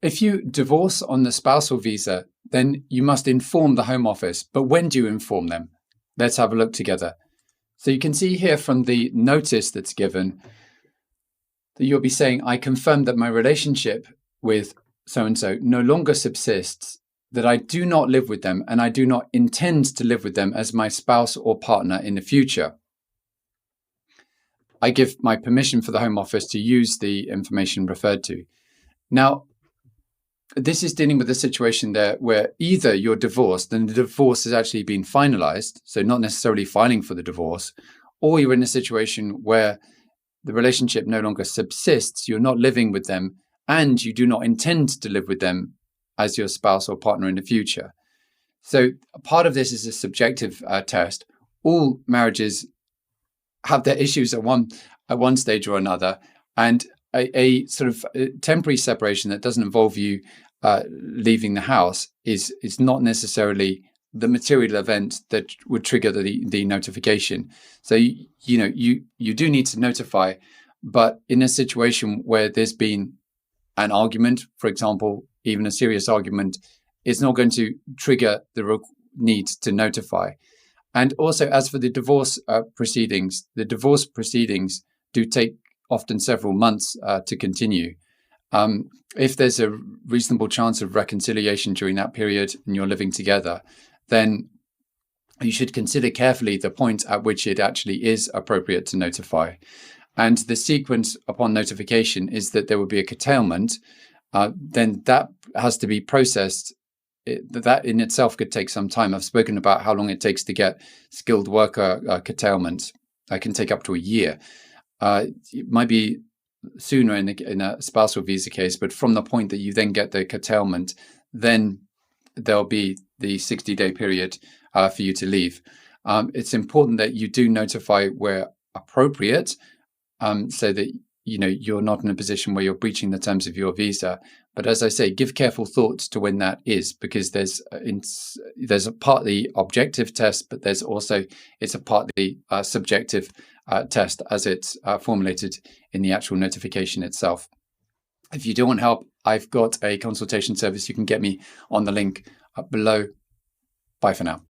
If you divorce on the spousal visa, then you must inform the Home Office. But when do you inform them? Let's have a look together. So you can see here from the notice that's given that you'll be saying, I confirm that my relationship with so-and-so no longer subsists, that I do not live with them, and I do not intend to live with them as my spouse or partner in the future. I give my permission for the Home Office to use the information referred to. Now, this is dealing with a situation there where either you're divorced and the divorce has actually been finalized, so not necessarily filing for the divorce, or you're in a situation where the relationship no longer subsists, you're not living with them, and you do not intend to live with them as your spouse or partner in the future. So part of this is a subjective test. All marriages have their issues at one stage or another, and a sort of temporary separation that doesn't involve you leaving the house is not necessarily the material event that would trigger the notification. So you do need to notify, but in a situation where there's been an argument, for example, even a serious argument, it's not going to trigger the need to notify. And also, as for the divorce proceedings do take often several months to continue. If there's a reasonable chance of reconciliation during that period and you're living together, then you should consider carefully the point at which it actually is appropriate to notify. And the sequence upon notification is that there will be a curtailment. Then that has to be processed. That in itself could take some time. I've spoken about how long it takes to get skilled worker curtailment. It can take up to a year. It might be sooner in a spousal visa case, but from the point that you then get the curtailment, then there'll be the 60-day period for you to leave. It's important that you do notify where appropriate, so that you're not in a position where you're breaching the terms of your visa. But as I say, give careful thought to when that is, because there's a partly objective test, but it's a partly subjective test as it's formulated in the actual notification itself. If you do want help, I've got a consultation service. You can get me on the link below. Bye for now.